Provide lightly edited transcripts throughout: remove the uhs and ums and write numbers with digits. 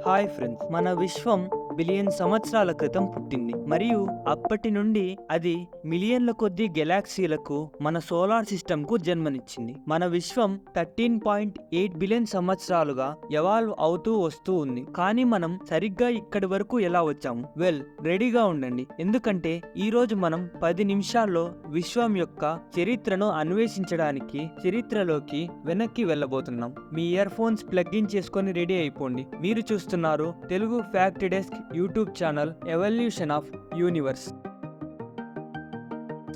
Hi friends, మన విశ్వం billion సంవత్సరాల క్రితం పుట్టింది మరియు అప్పటి నుండి అది మిలియన్ల కొద్ది గెలాక్సీలకు మన సోలార్ సిస్టమ్ కు జన్మనిచ్చింది. మన విశ్వం 13.8 బిలియన్ సంవత్సరాలుగా ఎవాల్వ్ అవుతూ వస్తూ ఉంది. కానీ మనం సరిగ్గా ఇక్కడి వరకు ఎలా వచ్చాము? రెడీగా ఉండండి, ఎందుకంటే ఈ రోజు మనం 10 నిమిషాల్లో విశ్వం యొక్క చరిత్రను అన్వేషించడానికి చరిత్రలోకి వెనక్కి వెళ్ళబోతున్నాం. మీ ఇయర్ ఫోన్స్ ప్లగ్ ఇన్ చేసుకొని రెడీ అయిపోండి. మీరు చూస్తున్నారు Telugu fact desk YouTube channel evolution of universe.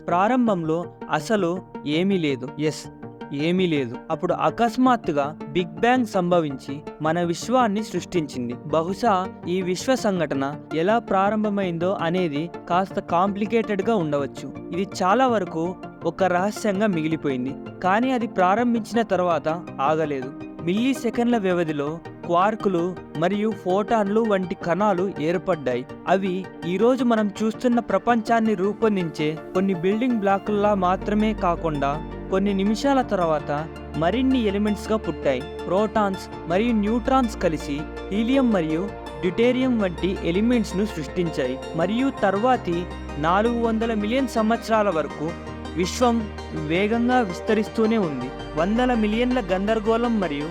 ప్రారంభంలో అసలు ఏమీ లేదు. అప్పుడు అకస్మాత్తుగా బిగ్ బ్యాంగ్ సంభవించి మన విశ్వాన్ని సృష్టించింది. బహుశా ఈ విశ్వ సంఘటన ఎలా ప్రారంభమైందో అనేది కాస్త కాంప్లికేటెడ్ గా ఉండవచ్చు. ఇది చాలా వరకు ఒక రహస్యంగా మిగిలిపోయింది. కానీ అది ప్రారంభించిన తర్వాత ఆగలేదు. మిల్లీ సెకండ్ల వ్యవధిలో క్వార్కులు మరియు ఫోటాన్లు వంటి కణాలు ఏర్పడ్డాయి. అవి ఈరోజు మనం చూస్తున్న ప్రపంచాన్ని రూపొందించే కొన్ని బిల్డింగ్ బ్లాకుల్లా మాత్రమే కాకుండా కొన్ని నిమిషాల తర్వాత మరిన్ని ఎలిమెంట్స్ గా పుట్టాయి. ప్రోటాన్స్ మరియు న్యూట్రాన్స్ కలిసి హీలియం మరియు డ్యూటేరియం వంటి ఎలిమెంట్స్ ను సృష్టించాయి. మరియు తర్వాతి 400 మిలియన్ సంవత్సరాల వరకు విశ్వం వేగంగా విస్తరిస్తూనే ఉంది. వందల మిలియన్ల గందరగోళం మరియు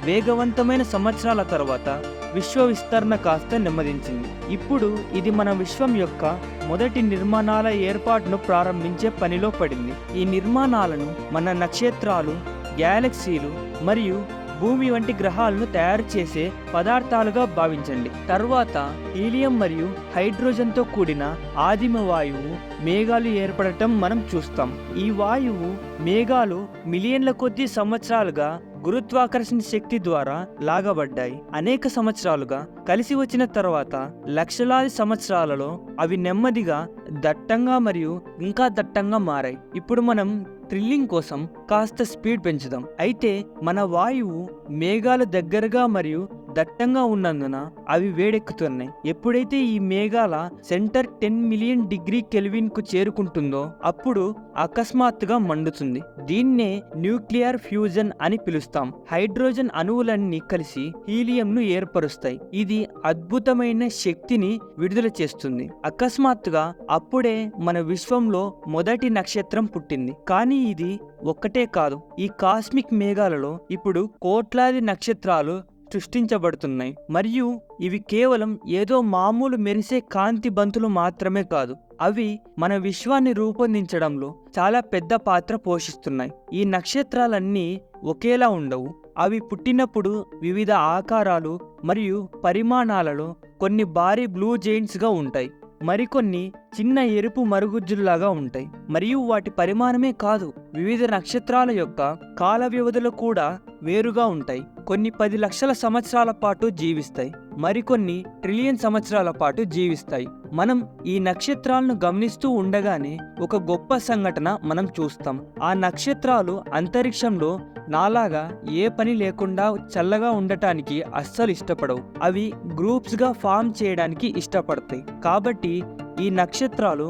వేగవంతమైన సంవత్సరాల తర్వాత విశ్వ విస్తరణ కాస్త నెమ్మదించింది. ఇప్పుడు ఇది మన విశ్వం యొక్క మొదటి నిర్మాణాల ఏర్పాటును ప్రారంభించే పనిలో పడింది. ఈ నిర్మాణాలను మన నక్షత్రాలు, గ్యాలక్సీలు మరియు భూమి వంటి గ్రహాలను తయారు చేసే పదార్థాలుగా భావించండి. తర్వాత హీలియం మరియు హైడ్రోజన్తో కూడిన ఆదిమ వాయువు మేఘాలు ఏర్పడటం మనం చూస్తాం. ఈ వాయువు మేఘాలు మిలియన్ల కొద్ది సంవత్సరాలుగా గురుత్వాకర్షణ శక్తి ద్వారా లాగబడ్డాయి. అనేక సంవత్సరాలుగా కలిసి వచ్చిన తర్వాత లక్షలాది సంవత్సరాలలో అవి నెమ్మదిగా దట్టంగా మరియు ఇంకా దట్టంగా మారాయి. ఇప్పుడు మనం థ్రిల్లింగ్ కోసం కాస్త స్పీడ్ పెంచుదాం. అయితే మన వాయువు మేఘాలు దగ్గరగా మరియు దట్టంగా ఉన్నందున అవి వేడెక్కుతున్నాయి. ఎప్పుడైతే ఈ మేఘాల సెంటర్ 10 మిలియన్ డిగ్రీ కెల్విన్ కు చేరుకుంటుందో అప్పుడు అకస్మాత్తుగా మండుతుంది. దీన్నే న్యూక్లియర్ ఫ్యూజన్ అని పిలుస్తాం. హైడ్రోజన్ అణువులన్నీ కలిసి హీలియం ను ఏర్పరుస్తాయి. ఇది అద్భుతమైన శక్తిని విడుదల చేస్తుంది. అకస్మాత్తుగా అప్పుడే మన విశ్వంలో మొదటి నక్షత్రం పుట్టింది. కానీ ఇది ఒక్కటే కాదు. ఈ కాస్మిక్ మేఘాలలో ఇప్పుడు కోట్లాది నక్షత్రాలు సృష్టించబడుతున్నాయి. మరియు ఇవి కేవలం ఏదో మామూలు మెరిసే కాంతి బంతులు మాత్రమే కాదు. అవి మన విశ్వాన్ని రూపొందించడంలో చాలా పెద్ద పాత్ర పోషిస్తున్నాయి. ఈ నక్షత్రాలన్నీ ఒకేలా ఉండవు. అవి పుట్టినప్పుడు వివిధ ఆకారాలు మరియు పరిమాణాలలో కొన్ని భారీ బ్లూ జెయింట్స్ గా ఉంటాయి. మరికొన్ని చిన్న ఎరుపు మరుగుజ్జుల్లాగా ఉంటాయి. మరియు వాటి పరిమాణమే కాదు, వివిధ నక్షత్రాల యొక్క కాల వ్యవధులు కూడా వేరుగా ఉంటాయి. కొన్ని 10 లక్షల సంవత్సరాల పాటు జీవిస్తాయి, మరికొన్ని ట్రిలియన్ సంవత్సరాల పాటు జీవిస్తాయి. మనం ఈ నక్షత్రాలను గమనిస్తూ ఉండగానే ఒక గొప్ప సంఘటన మనం చూస్తాం. ఆ నక్షత్రాలు అంతరిక్షంలో నాలాగా ఏ పని లేకుండా చల్లగా ఉండటానికి అస్సలు ఇష్టపడవు. అవి గ్రూప్స్ గా ఫామ్ చేయడానికి ఇష్టపడతాయి. కాబట్టి ఈ నక్షత్రాలు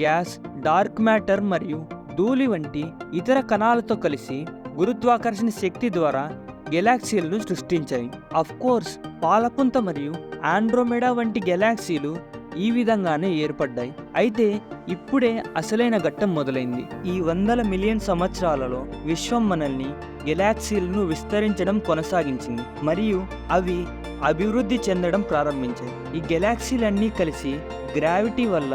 గ్యాస్, డార్క్ మ్యాటర్ మరియు ధూళి వంటి ఇతర కణాలతో కలిసి గురుత్వాకర్షణ శక్తి ద్వారా గెలాక్సీలను సృష్టించాయి. అఫ్ కోర్స్ పాలపుంత మరియు ఆండ్రోమెడా వంటి గెలాక్సీలు ఈ విధంగానే ఏర్పడ్డాయి. అయితే ఇప్పుడే అసలైన ఘట్టం మొదలైంది. ఈ వందల మిలియన్ సంవత్సరాలలో విశ్వం మనల్ని గెలాక్సీలను విస్తరించడం కొనసాగించింది మరియు అవి అభివృద్ధి చెందడం ప్రారంభించాయి. ఈ గెలాక్సీలన్నీ కలిసి గ్రావిటీ వల్ల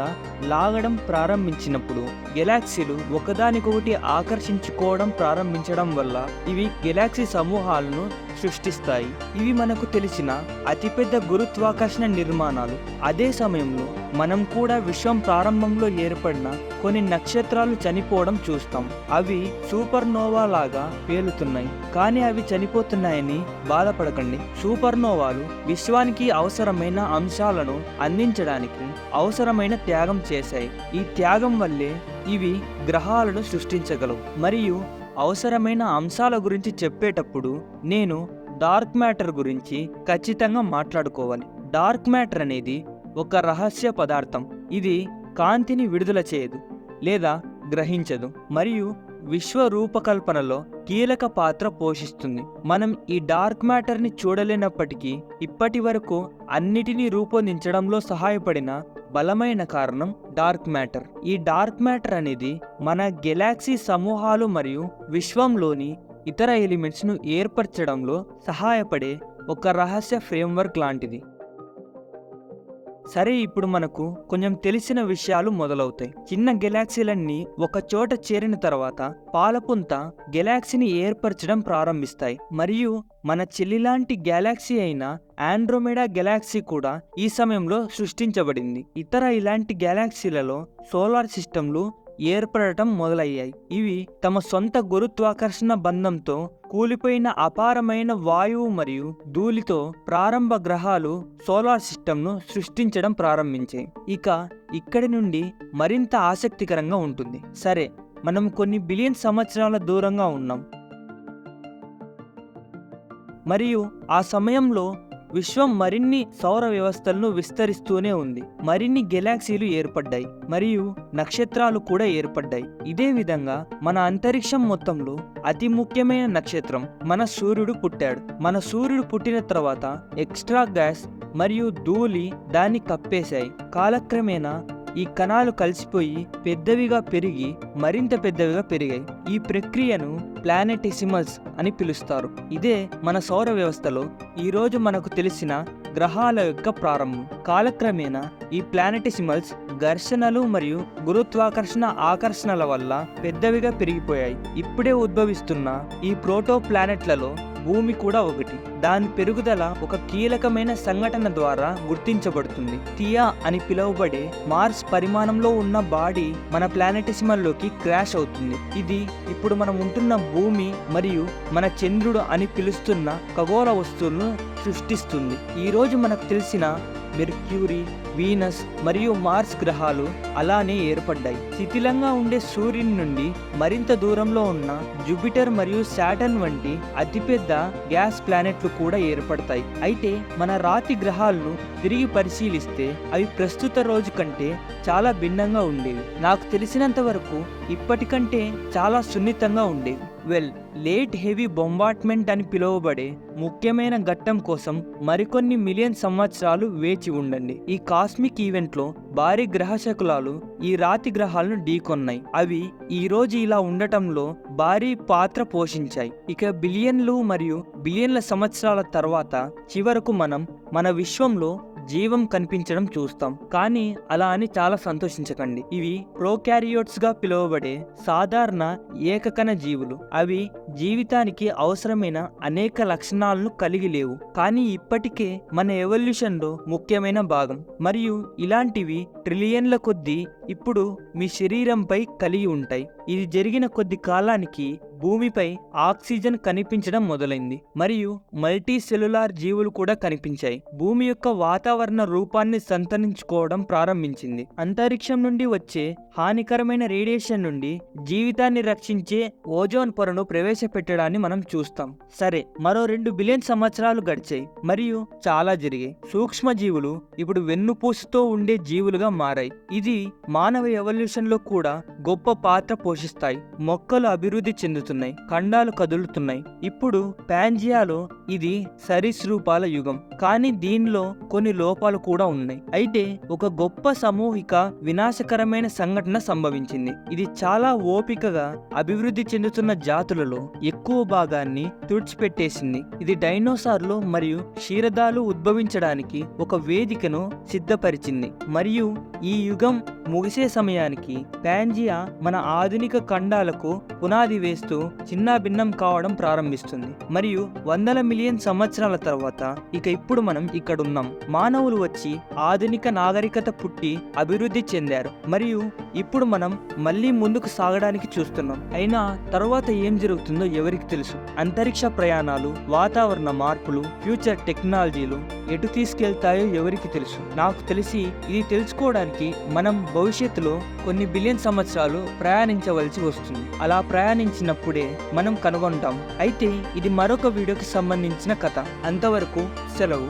లాగడం ప్రారంభించినప్పుడు గెలాక్సీలు ఒకదానికొకటి ఆకర్షించుకోవడం ప్రారంభించడం వల్ల ఇవి గెలాక్సీ సమూహాలను సృష్టిస్తాయి. ఇవి మనకు తెలిసిన అతిపెద్ద గురుత్వాకర్షణ నిర్మాణాలు. అదే సమయంలో మనం కూడా విశ్వం ప్రారంభంలో ఏర్పడిన కొన్ని నక్షత్రాలు చనిపోవడం చూస్తాం. అవి సూపర్ నోవా లాగా పేలుతున్నాయి. కానీ అవి చనిపోతున్నాయని బాధపడకండి. సూపర్ నోవాలు విశ్వానికి అవసరమైన అంశాలను అందించడానికి అవసరమైన త్యాగం చేశాయి. ఈ త్యాగం వల్లే ఇవి గ్రహాలను సృష్టించగలవు. మరియు అవసరమైన అంశాల గురించి చెప్పేటప్పుడు నేను డార్క్ మ్యాటర్ గురించి ఖచ్చితంగా మాట్లాడుకోవాలి. డార్క్ మ్యాటర్ అనేది ఒక రహస్య పదార్థం. ఇది కాంతిని విడుదల చేయదు లేదా గ్రహించదు మరియు విశ్వ రూపకల్పనలో కీలక పాత్ర పోషిస్తుంది. మనం ఈ డార్క్ మ్యాటర్ని చూడలేనప్పటికీ ఇప్పటి వరకు అన్నిటినీ రూపొందించడంలో సహాయపడిన బలమైన కారణం డార్క్ మ్యాటర్. ఈ డార్క్ మ్యాటర్ అనేది మన గెలాక్సీ సమూహాలు మరియు విశ్వంలోని ఇతర ఎలిమెంట్స్ను ఏర్పరచడంలో సహాయపడే ఒక రహస్య ఫ్రేమ్వర్క్ లాంటిది. సరే, ఇప్పుడు మనకు కొంచెం తెలిసిన విషయాలు మొదలవుతాయి. చిన్న గెలాక్సీలన్నీ ఒక చోట చేరిన తర్వాత పాలపుంత గెలాక్సీని ఏర్పరచడం ప్రారంభిస్తాయి. మరియు మన చెల్లిలాంటి గెలాక్సీ అయిన ఆండ్రోమెడా గెలాక్సీ కూడా ఈ సమయంలో సృష్టించబడింది. ఇతర ఇలాంటి గెలాక్సీలలో సోలార్ సిస్టంలు ఏర్పడటం మొదలయ్యాయి. ఇవి తమ సొంత గురుత్వాకర్షణ బంధంతో కూలిపోయిన అపారమైన వాయువు మరియు ధూళితో ప్రారంభ గ్రహాలు సోలార్ సిస్టమ్ను సృష్టించడం ప్రారంభించాయి. ఇక్కడి నుండి మరింత ఆసక్తికరంగా ఉంటుంది. సరే, మనం కొన్ని బిలియన్ సంవత్సరాల దూరంగా ఉన్నాం మరియు ఆ సమయంలో విశ్వం మరిన్ని సౌర వ్యవస్థలను విస్తరిస్తూనే ఉంది. మరిన్ని గెలాక్సీలు ఏర్పడ్డాయి మరియు నక్షత్రాలు కూడా ఏర్పడ్డాయి. ఇదే విధంగా మన అంతరిక్షం మొత్తంలో అతి ముఖ్యమైన నక్షత్రం మన సూర్యుడు పుట్టాడు. మన సూర్యుడు పుట్టిన తర్వాత ఎక్స్ట్రా గ్యాస్ మరియు ధూళి దాన్ని కప్పేశాయి. కాలక్రమేణా ఈ కణాలు కలిసిపోయి పెద్దవిగా పెరిగి మరింత పెద్దవిగా పెరిగాయి. ఈ ప్రక్రియను ప్లానెటిసిమల్స్ అని పిలుస్తారు. ఇదే మన సౌర వ్యవస్థలో ఈరోజు మనకు తెలిసిన గ్రహాల యొక్క ప్రారంభం. కాలక్రమేణా ఈ ప్లానెటిసిమల్స్ ఘర్షణలు మరియు గురుత్వాకర్షణ ఆకర్షణల వల్ల పెద్దవిగా పెరిగిపోయాయి. ఇప్పుడే ఉద్భవిస్తున్న ఈ ప్రోటో ప్లానెట్లలో భూమి కూడా ఒకటి. దాని పెరుగుదల ఒక కీలకమైన సంఘటన ద్వారా గుర్తించబడుతుంది. థియా అని పిలువబడే మార్స్ పరిమాణంలో ఉన్న బాడీ మన ప్లానెటిసిమల్లోకి క్రాష్ అవుతుంది. ఇది ఇప్పుడు మనం ఉంటున్న భూమి మరియు మన చంద్రుడు అని పిలుస్తున్న ఖగోళ వస్తువులను సృష్టిస్తుంది. ఈరోజు మనకు తెలిసిన మెర్క్యూరీ, వీనస్ మరియు మార్స్ గ్రహాలు అలానే ఏర్పడ్డాయి. శిథిలంగా ఉండే సూర్యుని నుండి మరింత దూరంలో ఉన్న జూపిటర్ మరియు సాటర్న్ వంటి అతిపెద్ద గ్యాస్ ప్లానెట్లు కూడా ఏర్పడతాయి. అయితే మన రాతి గ్రహాలను తిరిగి పరిశీలిస్తే అవి ప్రస్తుత రోజు కంటే చాలా భిన్నంగా ఉండేవి. నాకు తెలిసినంత వరకు ఇప్పటికంటే చాలా సున్నితంగా ఉండేవి. లేట్ హెవీ బొంబార్డ్మెంట్ అని పిలువబడే ముఖ్యమైన ఘట్టం కోసం మరికొన్ని మిలియన్ సంవత్సరాలు వేచి ఉండండి. ఈ కాస్మిక్ ఈవెంట్లో భారీ గ్రహశకులాలు ఈ రాతి గ్రహాలను ఢీకొన్నాయి. అవి ఈ రోజు ఇలా ఉండటంలో భారీ పాత్ర పోషించాయి. బిలియన్లు మరియు బిలియన్ల సంవత్సరాల తర్వాత చివరకు మనం మన విశ్వంలో జీవం కనిపించడం చూస్తాం. కానీ అలా అని చాలా సంతోషించకండి. ఇవి ప్రోకారియోట్స్ గా పిలువబడే సాధారణ ఏకకణ జీవులు. అవి జీవితానికి అవసరమైన అనేక లక్షణాలను కలిగి లేవు, కానీ ఇప్పటికే మన ఎవల్యూషన్ లో ముఖ్యమైన భాగం. మరియు ఇలాంటివి ట్రిలియన్ల కొద్దీ ఇప్పుడు మీ శరీరంపై కలిగి ఉంటాయి. ఇది జరిగిన కొద్ది కాలానికి భూమిపై ఆక్సిజన్ కనిపించడం మొదలైంది మరియు మల్టీ సెల్యులార్ జీవులు కూడా కనిపించాయి. భూమి యొక్క వాతావరణ రూపాన్ని సంతరించుకోవడం ప్రారంభించింది. అంతరిక్షం నుండి వచ్చే హానికరమైన రేడియేషన్ నుండి జీవితాన్ని రక్షించే ఓజోన్ పొరను ప్రవేశపెట్టడాన్ని మనం చూస్తాం. సరే, మరో 2 బిలియన్ సంవత్సరాలు గడిచాయి మరియు చాలా జరిగాయి. సూక్ష్మ జీవులు ఇప్పుడు వెన్నుపూసతో ఉండే జీవులుగా మారాయి. ఇది మానవ ఎవల్యూషన్ లో కూడా గొప్ప పాత్ర పోషిస్తాయి. మొక్కలు అభివృద్ధి చెందుతున్నాయి, ఖండాలు కదులుతున్నాయి. ఇప్పుడు పాంజియాలో ఇది సరీసృపాల యుగం, కానీ దీనిలో కొన్ని లోపాలు కూడా ఉన్నాయి. అయితే ఒక గొప్ప సామూహిక వినాశకరమైన సంఘటన సంభవించింది. ఇది చాలా ఓపికగా అభివృద్ధి చెందుతున్న జాతులలో ఎక్కువ భాగాన్ని తుడిచిపెట్టేసింది. ఇది డైనోసార్లు మరియు క్షీరదాలు ఉద్భవించడానికి ఒక వేదికను సిద్ధపరిచింది. మరియు ఈ యుగం ముగిసే సమయానికి పాంజియా మన ఆధునిక ఖండాలకు పునాది వేస్తూ చిన్నాభిన్నం కావడం ప్రారంభిస్తుంది. మరియు వందల మిలియన్ సంవత్సరాల తర్వాత ఇప్పుడు మనం ఇక్కడున్నాం. మానవులు వచ్చి ఆధునిక నాగరికత పుట్టి అభివృద్ధి చెందారు మరియు ఇప్పుడు మనం మళ్ళీ ముందుకు సాగడానికి చూస్తున్నాం. అయినా తర్వాత ఏం జరుగుతుందో ఎవరికి తెలుసు? అంతరిక్ష ప్రయాణాలు, వాతావరణ మార్పులు, ఫ్యూచర్ టెక్నాలజీలు ఎటు తీసుకెళ్తాయో ఎవరికి తెలుసు? నాకు తెలిసి ఇది తెలుసుకోవడానికి మనం భవిష్యత్తులో కొన్ని బిలియన్ సంవత్సరాలు ప్రయాణించవలసి వస్తుంది. అలా ప్రయాణించినప్పుడే మనం కనుగొంటాం. అయితే ఇది మరొక వీడియోకి సంబంధించిన కథ. అంతవరకు సెలవు.